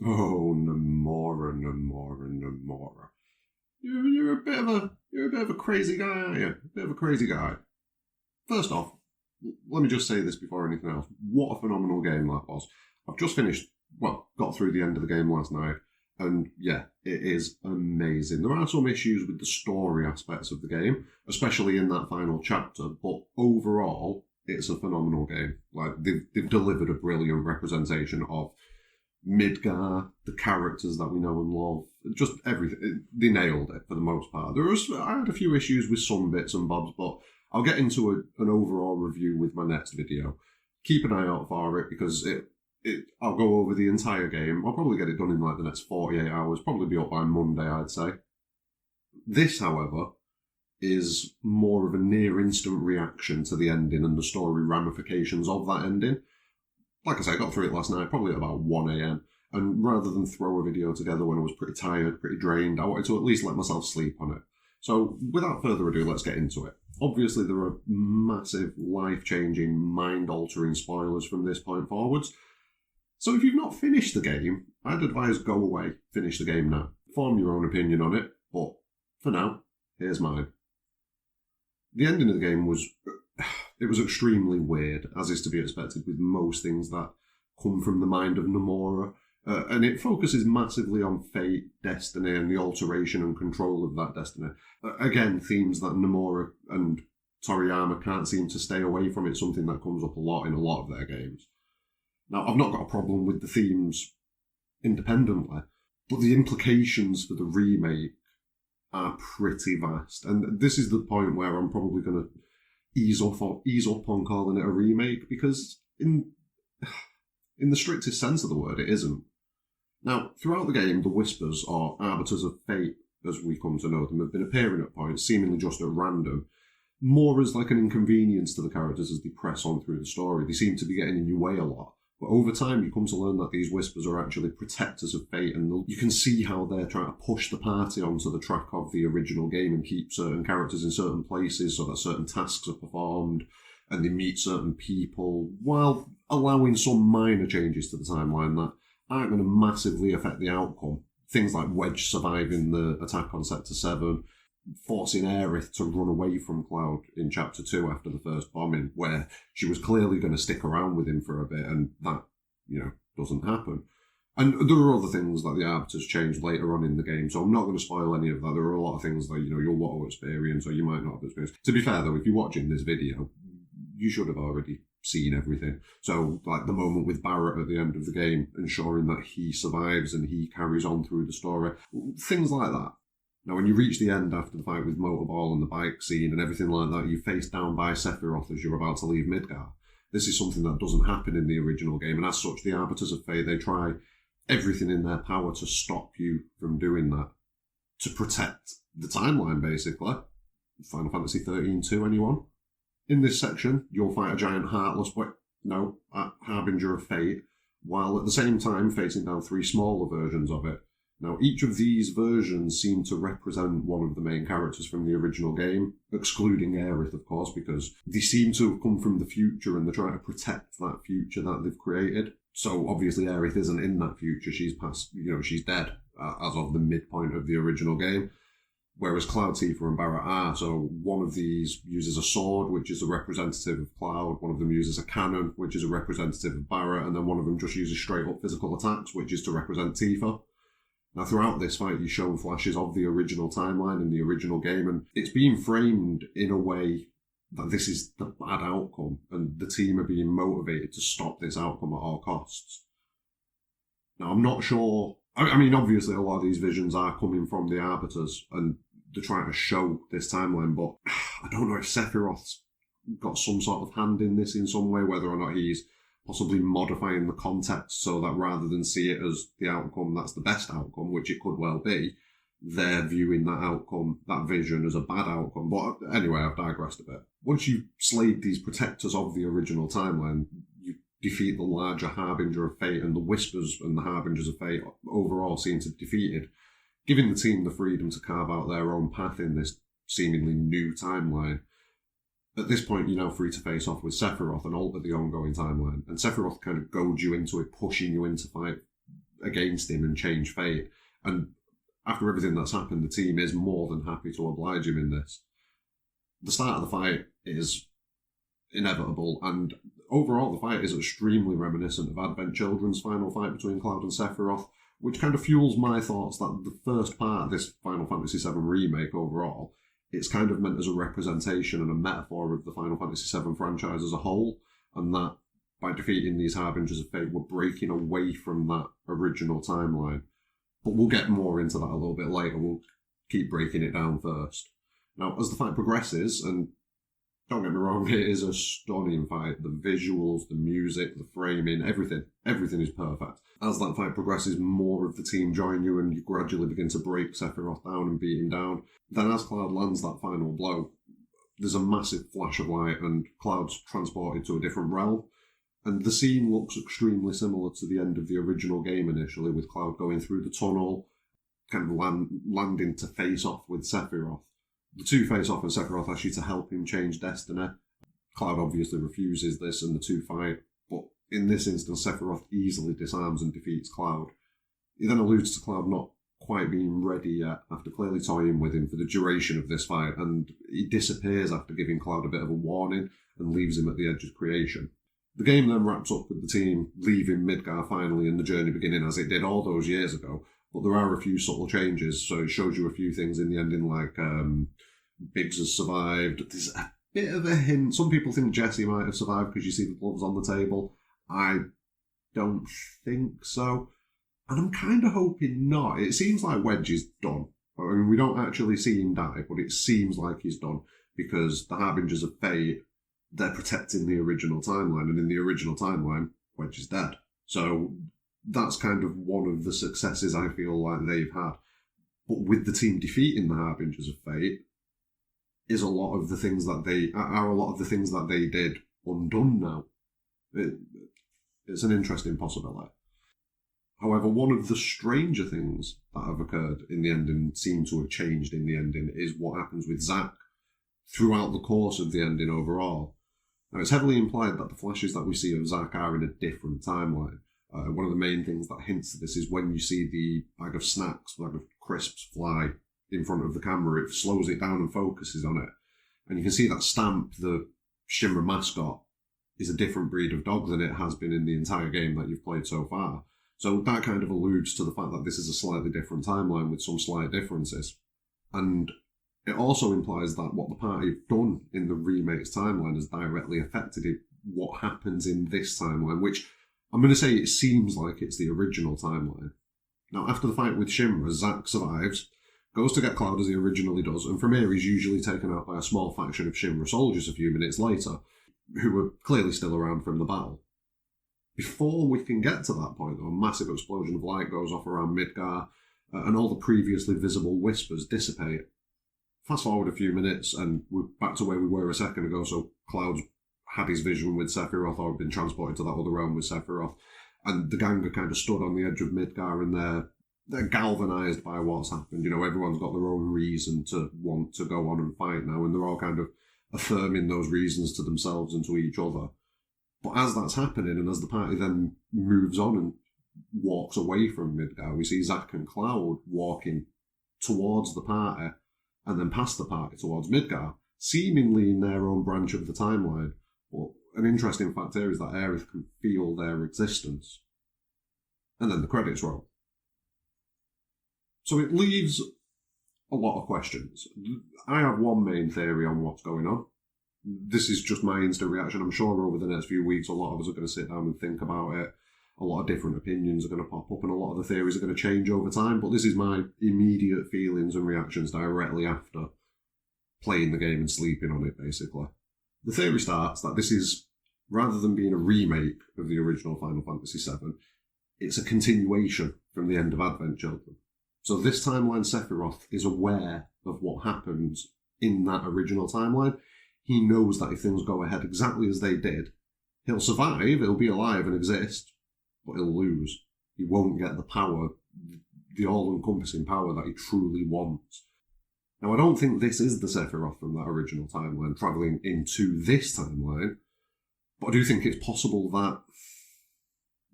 Oh, Namora. You're a bit of a crazy guy, aren't you? A bit of a crazy guy. First off, let me just say this before anything else. What a phenomenal game that was. I've just finished, got through the end of the game last night, and yeah, it is amazing. There are some issues with the story aspects of the game, especially in that final chapter, but overall, it's a phenomenal game. Like, they've delivered a brilliant representation of Midgar, the characters that we know and love, just everything. They nailed it for the most part. I had a few issues with some bits and bobs, but I'll get into an overall review with my next video. Keep an eye out for it because I'll go over the entire game. I'll probably get it done in like the next 48 hours, probably be up by Monday, I'd say. This, however, is more of a near instant reaction to the ending and the story ramifications of that ending. Like I say, I got through it last night, probably at about 1 a.m. And rather than throw a video together when I was pretty tired, pretty drained, I wanted to at least let myself sleep on it. So without further ado, let's get into it. Obviously, there are massive, life-changing, mind-altering spoilers from this point forwards. So if you've not finished the game, I'd advise go away, finish the game now. Form your own opinion on it, but for now, here's mine. The ending of the game was extremely weird, as is to be expected with most things that come from the mind of Nomura. And it focuses massively on fate, destiny, and the alteration and control of that destiny. Again, themes that Nomura and Toriyama can't seem to stay away from. It's something that comes up a lot in a lot of their games. Now, I've not got a problem with the themes independently, but the implications for the remake are pretty vast. And this is the point where I'm probably going to ease up on calling it a remake, because in the strictest sense of the word, it isn't. Now, throughout the game, the Whispers, or Arbiters of Fate, as we come to know them, have been appearing at points, seemingly just at random, more as like an inconvenience to the characters as they press on through the story. They seem to be getting in your way a lot. But over time, you come to learn that these Whispers are actually protectors of fate, and you can see how they're trying to push the party onto the track of the original game and keep certain characters in certain places so that certain tasks are performed and they meet certain people, while allowing some minor changes to the timeline that aren't going to massively affect the outcome. Things like Wedge surviving the attack on Sector 7, forcing Aerith to run away from Cloud in Chapter 2 after the first bombing, where she was clearly going to stick around with him for a bit, and that, doesn't happen. And there are other things that the Arbiters changed later on in the game, so I'm not going to spoil any of that. There are a lot of things that, you'll want to experience, or you might not have experienced. To be fair, though, if you're watching this video, you should have already seen everything. So, like the moment with Barrett at the end of the game, ensuring that he survives and he carries on through the story, things like that. Now, when you reach the end after the fight with Motorball and the bike scene and everything like that, you're faced down by Sephiroth as you're about to leave Midgar. This is something that doesn't happen in the original game, and as such, the Arbiters of Fate, they try everything in their power to stop you from doing that, to protect the timeline, basically. Final Fantasy XIII 2, anyone? In this section, you'll fight a giant heartless, harbinger of fate, while at the same time facing down 3 smaller versions of it. Now, each of these versions seem to represent one of the main characters from the original game, excluding Aerith, of course, because they seem to have come from the future and they're trying to protect that future that they've created. So, obviously, Aerith isn't in that future. She's past, she's dead as of the midpoint of the original game, whereas Cloud, Tifa, and Barrett are. So, one of these uses a sword, which is a representative of Cloud. One of them uses a cannon, which is a representative of Barrett. And then one of them just uses straight-up physical attacks, which is to represent Tifa. Now, throughout this fight, you show flashes of the original timeline and the original game, and it's being framed in a way that this is the bad outcome, and the team are being motivated to stop this outcome at all costs. Now, I'm not sure... I mean, obviously, a lot of these visions are coming from the Arbiters, and they're trying to show this timeline, but I don't know if Sephiroth's got some sort of hand in this in some way, whether or not he's possibly modifying the context so that rather than see it as the outcome that's the best outcome, which it could well be, they're viewing that outcome, that vision, as a bad outcome. But anyway, I've digressed a bit. Once you slayed these protectors of the original timeline, you defeat the larger Harbinger of Fate, and the Whispers and the Harbingers of Fate overall seem to be defeated, giving the team the freedom to carve out their own path in this seemingly new timeline. At this point, you're now free to face off with Sephiroth and alter the ongoing timeline. And Sephiroth kind of goads you into it, pushing you into fight against him and change fate. And after everything that's happened, the team is more than happy to oblige him in this. The start of the fight is inevitable, and overall the fight is extremely reminiscent of Advent Children's final fight between Cloud and Sephiroth, which kind of fuels my thoughts that the first part of this Final Fantasy VII Remake overall, it's kind of meant as a representation and a metaphor of the Final Fantasy VII franchise as a whole, and that by defeating these Harbingers of Fate, we're breaking away from that original timeline. But we'll get more into that a little bit later. We'll keep breaking it down first. Now, as the fight progresses, and don't get me wrong, it is a stunning fight. The visuals, the music, the framing, everything is perfect. As that fight progresses, more of the team join you and you gradually begin to break Sephiroth down and beat him down. Then as Cloud lands that final blow, there's a massive flash of light and Cloud's transported to a different realm. And the scene looks extremely similar to the end of the original game initially, with Cloud going through the tunnel, kind of landing to face off with Sephiroth. The two face off and Sephiroth asks you to help him change destiny. Cloud obviously refuses this and the two fight, but in this instance Sephiroth easily disarms and defeats Cloud. He then alludes to Cloud not quite being ready yet after clearly toying with him for the duration of this fight, and he disappears after giving Cloud a bit of a warning and leaves him at the edge of creation. The game then wraps up with the team leaving Midgar finally and the journey beginning as it did all those years ago, but there are a few subtle changes, so it shows you a few things in the ending, like Biggs has survived. There's a bit of a hint. Some people think Jesse might have survived because you see the gloves on the table. I don't think so. And I'm kind of hoping not. It seems like Wedge is done. I mean, we don't actually see him die, but it seems like he's done because the Harbingers of Fate, they're protecting the original timeline, and in the original timeline, Wedge is dead. So that's kind of one of the successes I feel like they've had. But with the team defeating the Harbingers of Fate, is a lot of the things that they did undone now. It's an interesting possibility. However, one of the stranger things that have occurred in the ending, seem to have changed in the ending, is what happens with Zack throughout the course of the ending overall. Now, it's heavily implied that the flashes that we see of Zack are in a different timeline. One of the main things that hints to this is when you see the bag of crisps fly in front of the camera, it slows it down and focuses on it. And you can see that Stamp, the Shinra mascot, is a different breed of dog than it has been in the entire game that you've played so far. So that kind of alludes to the fact that this is a slightly different timeline with some slight differences. And it also implies that what the party have done in the remake's timeline has directly affected what happens in this timeline, which I'm going to say it seems like it's the original timeline. Now, after the fight with Shinra, Zack survives, goes to get Cloud as he originally does, and from here he's usually taken out by a small faction of Shinra soldiers a few minutes later, who were clearly still around from the battle. Before we can get to that point, though, a massive explosion of light goes off around Midgar, and all the previously visible whispers dissipate. Fast forward a few minutes, and we're back to where we were a second ago, so Cloud's had his vision with Sephiroth, or been transported to that other realm with Sephiroth, and the gang are kind of stood on the edge of Midgar, and they're galvanised by what's happened. You know, everyone's got their own reason to want to go on and fight now, and they're all kind of affirming those reasons to themselves and to each other. But as that's happening, and as the party then moves on and walks away from Midgar, we see Zack and Cloud walking towards the party, and then past the party towards Midgar, seemingly in their own branch of the timeline. But an interesting fact here is that Aerith can feel their existence. And then the credits roll. So it leaves a lot of questions. I have one main theory on what's going on. This is just my instant reaction. I'm sure over the next few weeks, a lot of us are going to sit down and think about it. A lot of different opinions are going to pop up, and a lot of the theories are going to change over time. But this is my immediate feelings and reactions directly after playing the game and sleeping on it, basically. The theory starts that this is, rather than being a remake of the original Final Fantasy VII, it's a continuation from the end of Advent Children. So this timeline, Sephiroth is aware of what happens in that original timeline. He knows that if things go ahead exactly as they did, he'll survive, he'll be alive and exist, but he'll lose. He won't get the power, the all-encompassing power that he truly wants. Now, I don't think this is the Sephiroth from that original timeline travelling into this timeline, but I do think it's possible that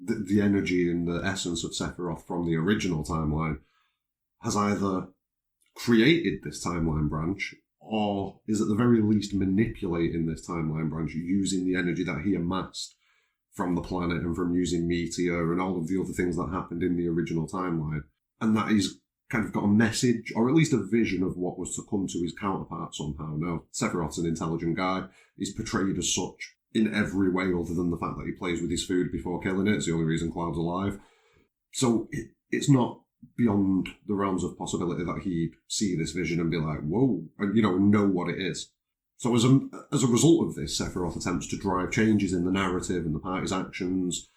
the energy and the essence of Sephiroth from the original timeline has either created this timeline branch or is at the very least manipulating this timeline branch using the energy that he amassed from the planet and from using Meteor and all of the other things that happened in the original timeline. And that he's kind of got a message, or at least a vision of what was to come to his counterpart somehow. Now, Sephiroth's an intelligent guy. He's portrayed as such in every way other than the fact that he plays with his food before killing it. It's the only reason Cloud's alive. So it's not beyond the realms of possibility that he'd see this vision and be like, whoa, and, know what it is. So as a result of this, Sephiroth attempts to drive changes in the narrative and the party's actions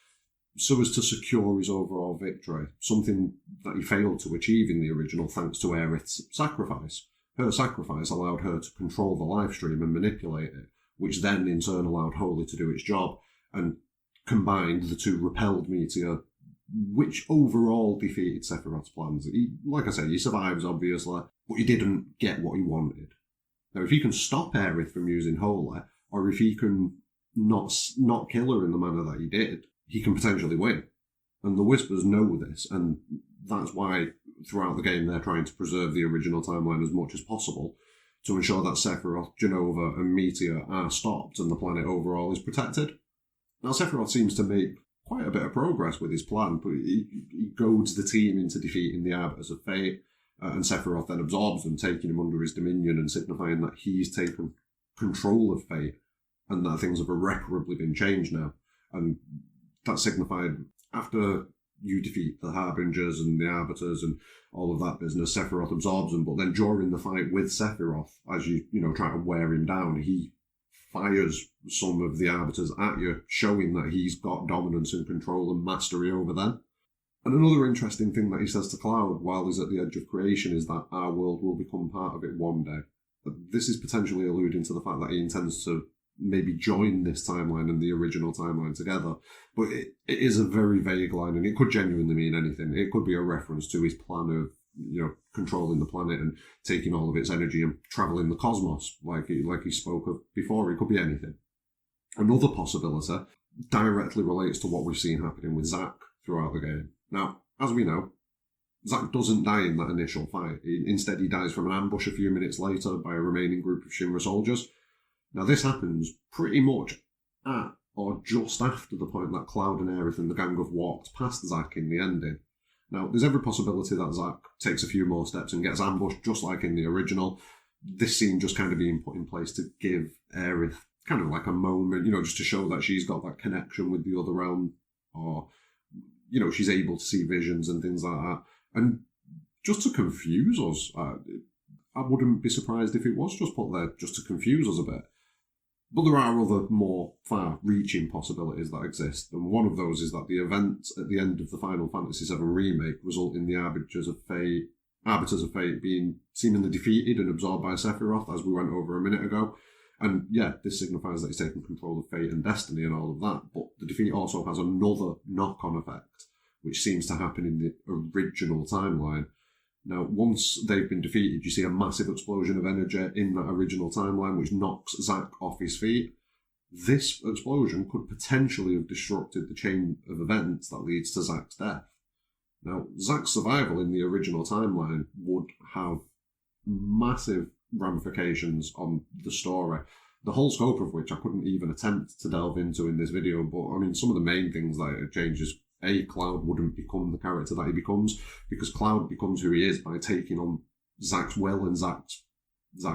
so as to secure his overall victory, something that he failed to achieve in the original thanks to Aerith's sacrifice. Her sacrifice allowed her to control the live stream and manipulate it, which then in turn allowed Holy to do its job, and combined the two repelled Meteor, which overall defeated Sephiroth's plans. Like I say, he survives obviously, but he didn't get what he wanted. Now, if he can stop Aerith from using Holy, or if he can not kill her in the manner that he did, he can potentially win. And the Whispers know this, and that's why throughout the game they're trying to preserve the original timeline as much as possible to ensure that Sephiroth, Jenova, and Meteor are stopped and the planet overall is protected. Now, Sephiroth seems to make quite a bit of progress with his plan, but he goads the team into defeating the Arbiters of Fate, and Sephiroth then absorbs them, taking him under his dominion and signifying that he's taken control of Fate and that things have irreparably been changed now. And that's signified after you defeat the Harbingers and the Arbiters and all of that business, Sephiroth absorbs them, but then during the fight with Sephiroth, as you try to wear him down, he fires some of the Arbiters at you, showing that he's got dominance and control and mastery over them. And another interesting thing that he says to Cloud while he's at the edge of creation is that our world will become part of it one day. This is potentially alluding to the fact that he intends to maybe join this timeline and the original timeline together. But it is a very vague line, and it could genuinely mean anything. It could be a reference to his plan of, controlling the planet and taking all of its energy and travelling the cosmos, like he spoke of before. It could be anything. Another possibility directly relates to what we've seen happening with Zack throughout the game. Now, as we know, Zack doesn't die in that initial fight. Instead, he dies from an ambush a few minutes later by a remaining group of Shinra soldiers. Now, this happens pretty much at or just after the point that Cloud and Aerith and the gang have walked past Zack in the ending. Now, there's every possibility that Zack takes a few more steps and gets ambushed, just like in the original. This scene just kind of being put in place to give Aerith kind of like a moment, just to show that she's got that connection with the other realm, or, she's able to see visions and things like that. And just to confuse us, I wouldn't be surprised if it was just put there just to confuse us a bit. But there are other more far-reaching possibilities that exist, and one of those is that the events at the end of the Final Fantasy VII Remake result in the Arbiters of Fate being seemingly defeated and absorbed by Sephiroth, as we went over a minute ago. And yeah, this signifies that he's taken control of fate and destiny and all of that, but the defeat also has another knock-on effect, which seems to happen in the original timeline. Now, once they've been defeated, you see a massive explosion of energy in that original timeline, which knocks Zack off his feet. This explosion could potentially have disrupted the chain of events that leads to Zack's death. Now, Zack's survival in the original timeline would have massive ramifications on the story, the whole scope of which I couldn't even attempt to delve into in this video, but some of the main things that it changes. Cloud wouldn't become the character that he becomes, because Cloud becomes who he is by taking on Zack's will and Zack's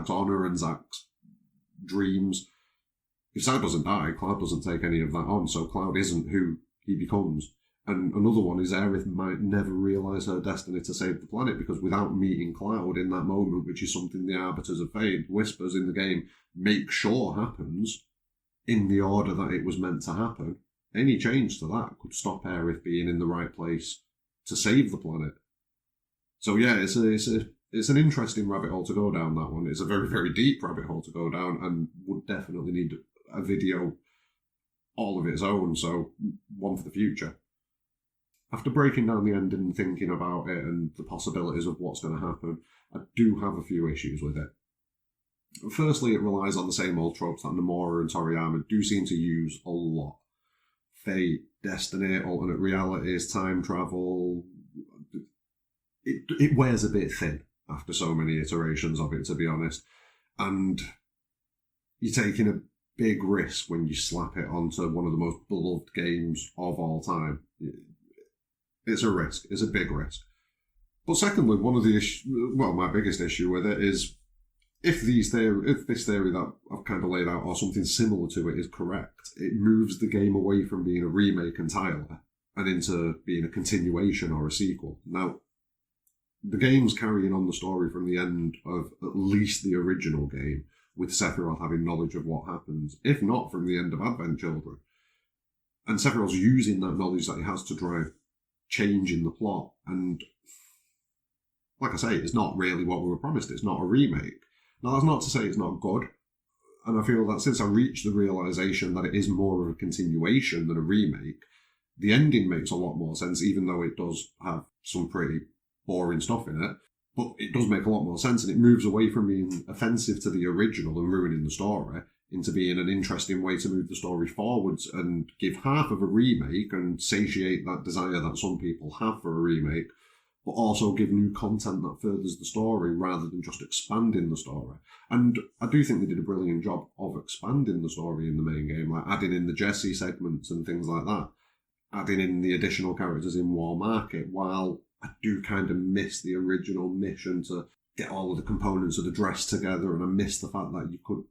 honour and Zack's dreams. If Zack doesn't die, Cloud doesn't take any of that on, so Cloud isn't who he becomes. And another one is Aerith might never realise her destiny to save the planet, because without meeting Cloud in that moment, which is something the Arbiters of Fate, Whispers in the game, make sure happens in the order that it was meant to happen, any change to that could stop Aerith being in the right place to save the planet. So yeah, it's an interesting rabbit hole to go down, that one. It's a very, very deep rabbit hole to go down, and would definitely need a video all of its own, so one for the future. After breaking down the ending and thinking about it and the possibilities of what's going to happen, I do have a few issues with it. Firstly, it relies on the same old tropes that Nomura and Toriyama do seem to use a lot. fate, destiny, alternate realities, time travel. It wears a bit thin after so many iterations of it, to be honest. And you're taking a big risk when you slap it onto one of the most beloved games of all time. It's a risk. It's a big risk. But secondly, one of the my biggest issue with it is if this theory that I've kind of laid out or something similar to it is correct, it moves the game away from being a remake entirely and into being a continuation or a sequel. Now, the game's carrying on the story from the end of at least the original game, with Sephiroth having knowledge of what happens, if not from the end of Advent Children. And Sephiroth's using that knowledge that he has to drive change in the plot. And like I say, it's not really what we were promised. It's not a remake. Now, that's not to say it's not good. And I feel that since I reached the realisation that it is more of a continuation than a remake, the ending makes a lot more sense, even though it does have some pretty boring stuff in it. But it does make a lot more sense, and it moves away from being offensive to the original and ruining the story into being an interesting way to move the story forwards and give half of a remake and satiate that desire that some people have for a remake, but also give new content that furthers the story rather than just expanding the story. And I do think they did a brilliant job of expanding the story in the main game, like adding in the Jesse segments and things like that, adding in the additional characters in War Market, while I do kind of miss the original mission to get all of the components of the dress together, and I miss the fact that you could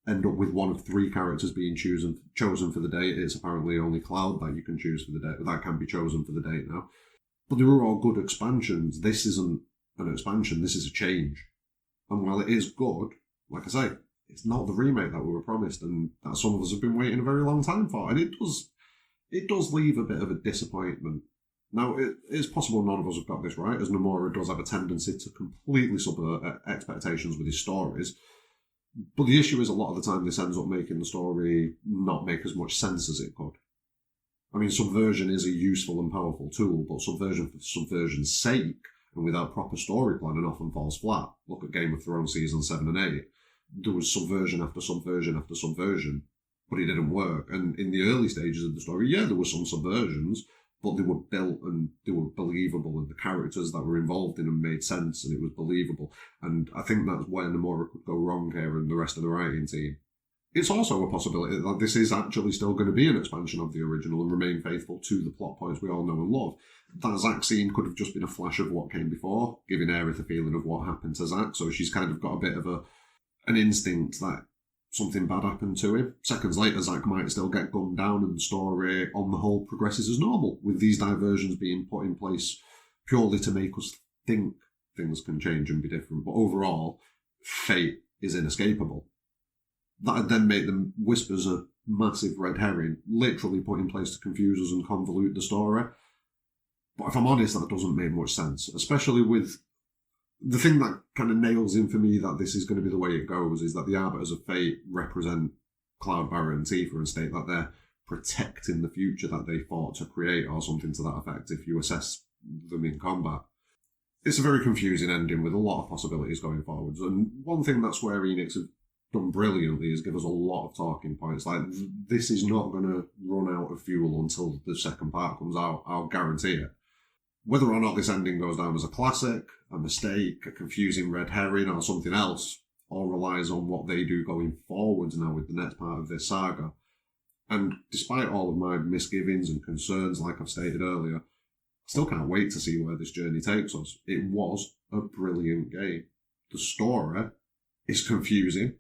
end up with one of three characters being chosen for the date. It's apparently only Cloud that you can choose for the date, that can be chosen for the date now. But they were all good expansions. This isn't an expansion, this is a change. And while it is good, like I say, it's not the remake that we were promised, and that some of us have been waiting a very long time for. And it does leave a bit of a disappointment. Now, it's possible none of us have got this right, as Nomura does have a tendency to completely subvert expectations with his stories. But the issue is a lot of the time this ends up making the story not make as much sense as it could. I mean, subversion is a useful and powerful tool, but subversion for subversion's sake and without proper story planning often falls flat. Look at Game of Thrones Season 7 and 8. There was subversion after subversion after subversion, but it didn't work. And in the early stages of the story, yeah, there were some subversions, but they were built and they were believable, and the characters that were involved in them made sense and it was believable. And I think that's where Nomura could go wrong here and the rest of the writing team. It's also a possibility that this is actually still going to be an expansion of the original and remain faithful to the plot points we all know and love. That Zack scene could have just been a flash of what came before, giving Aerith a feeling of what happened to Zack, so she's kind of got a bit of an instinct that something bad happened to him. Seconds later, Zack might still get gunned down and the story, on the whole, progresses as normal, with these diversions being put in place purely to make us think things can change and be different. But overall, fate is inescapable. That would then make them Whispers a massive red herring, literally put in place to confuse us and convolute the story. But if I'm honest, that doesn't make much sense, especially with the thing that kind of nails in for me that this is going to be the way it goes is that the Arbiters of Fate represent Cloud, Barret and Tifa and state that they're protecting the future that they fought to create or something to that effect if you assess them in combat. It's a very confusing ending with a lot of possibilities going forwards, and one thing that Square Enix have done brilliantly is give us a lot of talking points. Like, this is not going to run out of fuel until the second part comes out, I'll guarantee it. Whether or not this ending goes down as a classic, a mistake, a confusing red herring, or something else, all relies on what they do going forwards now with the next part of this saga. And despite all of my misgivings and concerns, like I've stated earlier, I still can't wait to see where this journey takes us. It was a brilliant game. The story is confusing,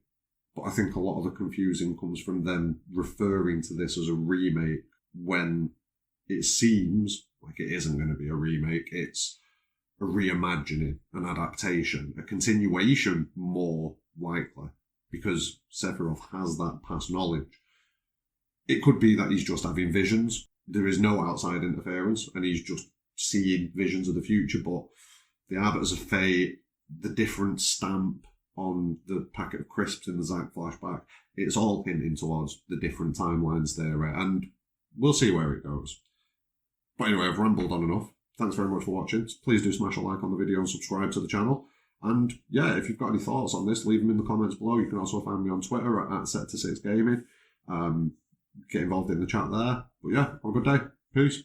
but I think a lot of the confusing comes from them referring to this as a remake when it seems like it isn't going to be a remake. It's a reimagining, an adaptation, a continuation more likely, because Sephiroth has that past knowledge. It could be that he's just having visions. There is no outside interference and he's just seeing visions of the future, but the Arbiters of Fate, the different stamp on the packet of crisps in the Zack flashback, it's all hinting towards the different timelines there, and we'll see where it goes. But anyway, I've rambled on enough. Thanks very much for watching. Please do smash a like on the video and subscribe to the channel. And yeah, if you've got any thoughts on this, leave them in the comments below. You can also find me on Twitter at Set to 6 Gaming. get involved in the chat there. But yeah, have a good day. Peace.